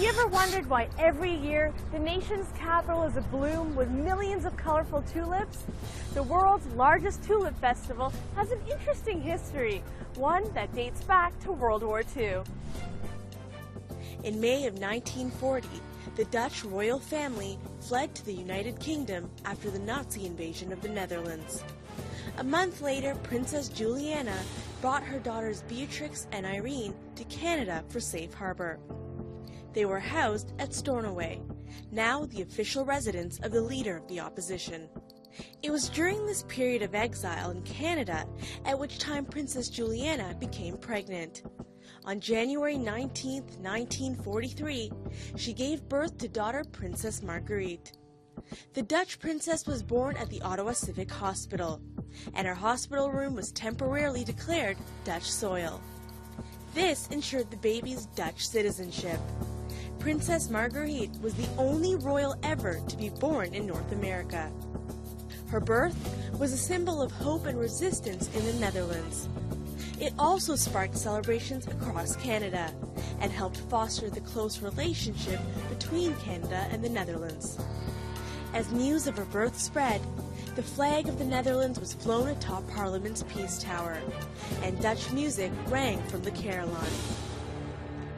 you ever wondered why every year the nation's capital is abloom with millions of colorful tulips? The world's largest tulip festival has an interesting history, one that dates back to World War II. In May of 1940, the Dutch royal family fled to the United Kingdom after the Nazi invasion of the Netherlands. A month later, Princess Juliana brought her daughters Beatrix and Irene to Canada for safe harbor. They were housed at Stornoway, now the official residence of the leader of the opposition. It was during this period of exile in Canada at which time Princess Juliana became pregnant. On January 19, 1943, she gave birth to daughter Princess Marguerite. The Dutch princess was born at the Ottawa Civic Hospital, and her hospital room was temporarily declared Dutch soil. This ensured the baby's Dutch citizenship. Princess Marguerite was the only royal ever to be born in North America. Her birth was a symbol of hope and resistance in the Netherlands. It also sparked celebrations across Canada and helped foster the close relationship between Canada and the Netherlands. As news of her birth spread, the flag of the Netherlands was flown atop Parliament's Peace Tower, and Dutch music rang from the carillon.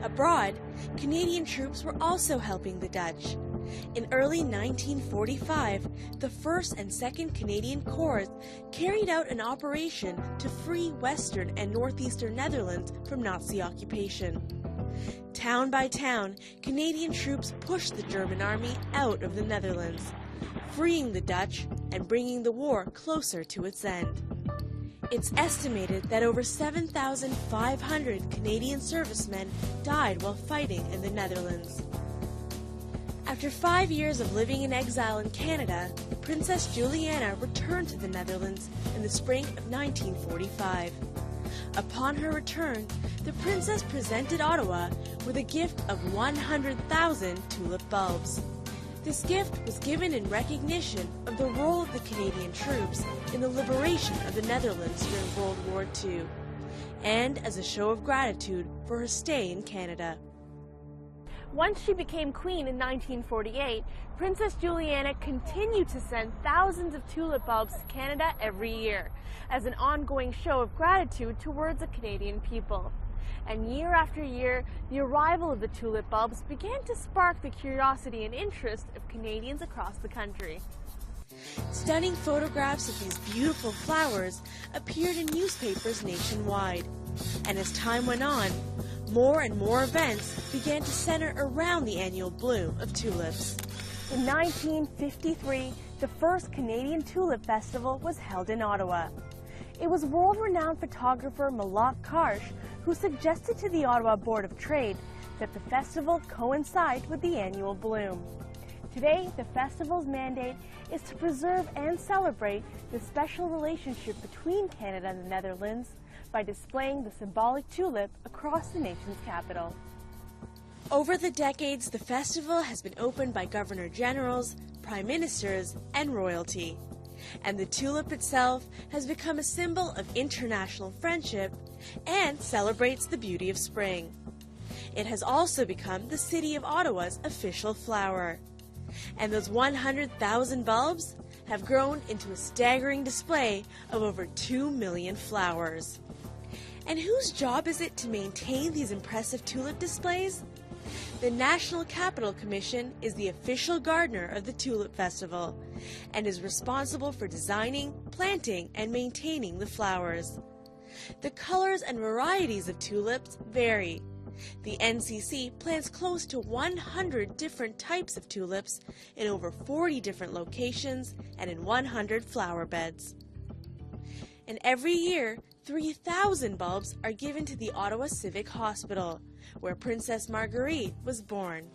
Abroad, Canadian troops were also helping the Dutch. In early 1945, the 1st and 2nd Canadian Corps carried out an operation to free western and northeastern Netherlands from Nazi occupation. Town by town, Canadian troops pushed the German army out of the Netherlands, freeing the Dutch and bringing the war closer to its end. It's estimated that over 7,500 Canadian servicemen died while fighting in the Netherlands. After 5 years of living in exile in Canada, Princess Juliana returned to the Netherlands in the spring of 1945. Upon her return, the princess presented Ottawa with a gift of 100,000 tulip bulbs. This gift was given in recognition of the role of the Canadian troops in the liberation of the Netherlands during World War II, and as a show of gratitude for her stay in Canada. Once she became queen in 1948, Princess Juliana continued to send thousands of tulip bulbs to Canada every year as an ongoing show of gratitude towards the Canadian people. And year after year, the arrival of the tulip bulbs began to spark the curiosity and interest of Canadians across the country. Stunning photographs of these beautiful flowers appeared in newspapers nationwide. And as time went on, more and more events began to center around the annual bloom of tulips. In 1953, the first Canadian Tulip Festival was held in Ottawa. It was world-renowned photographer Malak Karsh who suggested to the Ottawa Board of Trade that the festival coincide with the annual bloom. Today, the festival's mandate is to preserve and celebrate the special relationship between Canada and the Netherlands by displaying the symbolic tulip across the nation's capital. Over the decades, the festival has been opened by governor generals, prime ministers, and royalty. And the tulip itself has become a symbol of international friendship and celebrates the beauty of spring. It has also become the city of Ottawa's official flower. And those 100,000 bulbs have grown into a staggering display of over 2 million flowers. And whose job is it to maintain these impressive tulip displays? The National Capital Commission is the official gardener of the Tulip Festival and is responsible for designing, planting, and maintaining the flowers. The colors and varieties of tulips vary. The NCC plants close to 100 different types of tulips in over 40 different locations and in 100 flower beds. And every year, 3,000 bulbs are given to the Ottawa Civic Hospital, where Princess Marguerite was born.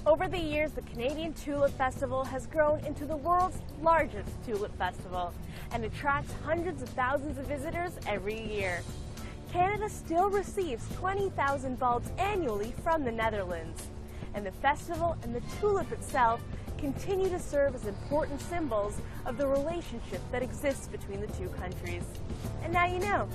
Over the years, the Canadian Tulip Festival has grown into the world's largest tulip festival and attracts hundreds of thousands of visitors every year. Canada still receives 20,000 bulbs annually from the Netherlands, and the festival and the tulip itself continue to serve as important symbols of the relationship that exists between the two countries. And now you know.